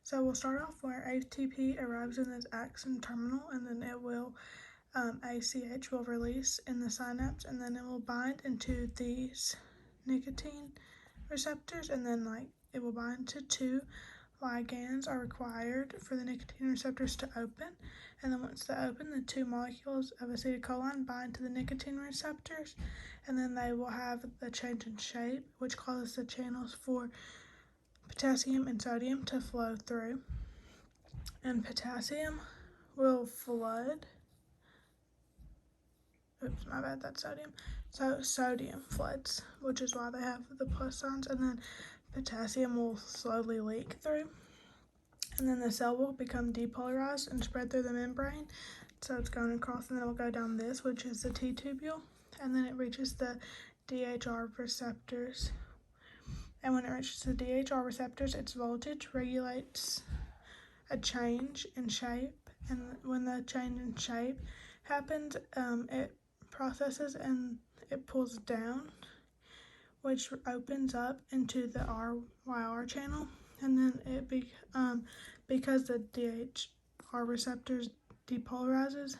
So we'll start off where ATP arrives in this axon terminal, and then it will ACH will release in the synapse, and then it will bind into these nicotine receptors, and then it will bind to two ligands are required for the nicotine receptors to open, and then once they open, the two molecules of acetylcholine bind to the nicotine receptors, and then they will have the change in shape, which causes the channels for potassium and sodium to flow through, and potassium will flood. Oops, my bad, that's sodium. So sodium floods, which is why they have the plus signs, and then potassium will slowly leak through, and then the cell will become depolarized and spread through the membrane. So it's going across, and then it will go down this, which is the T-tubule, and then it reaches the DHR receptors. And when it reaches the DHR receptors, its voltage regulates a change in shape, and when the change in shape happens, it processes and it pulls down, which opens up into the RYR channel, and then it because the DHR receptors depolarizes,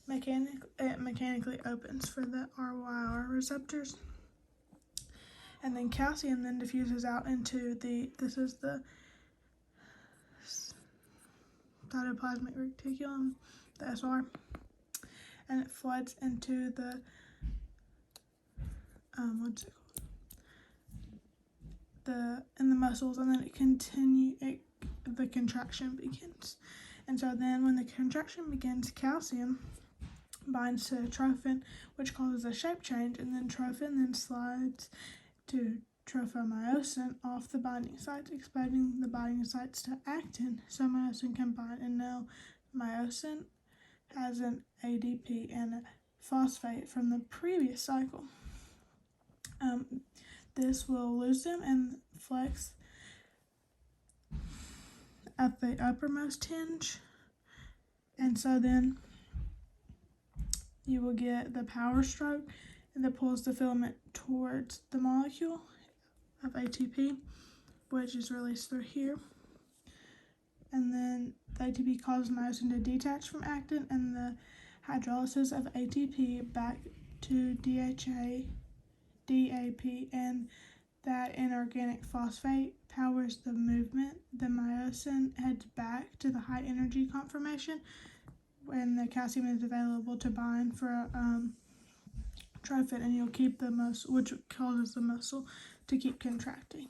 it mechanically opens for the RYR receptors, and then calcium then diffuses out into this is the cytoplasmic reticulum, the SR, and it floods into the in the muscles, and then the contraction begins. And so then when the contraction begins, calcium binds to trophin, which causes a shape change, and then trophin then slides to trophomyosin off the binding sites, exposing the binding sites to actin, so myosin can bind. And now myosin has an ADP and a phosphate from the previous cycle. This will lose them and flex at the uppermost hinge, and so then you will get the power stroke, and that pulls the filament towards the molecule of ATP, which is released through here, and then the ATP causes myosin to detach from actin, and the hydrolysis of ATP back to DHA, DAP, and that inorganic phosphate powers the movement. The myosin heads back to the high energy conformation when the calcium is available to bind for trophin, and you'll keep the muscle, which causes the muscle to keep contracting.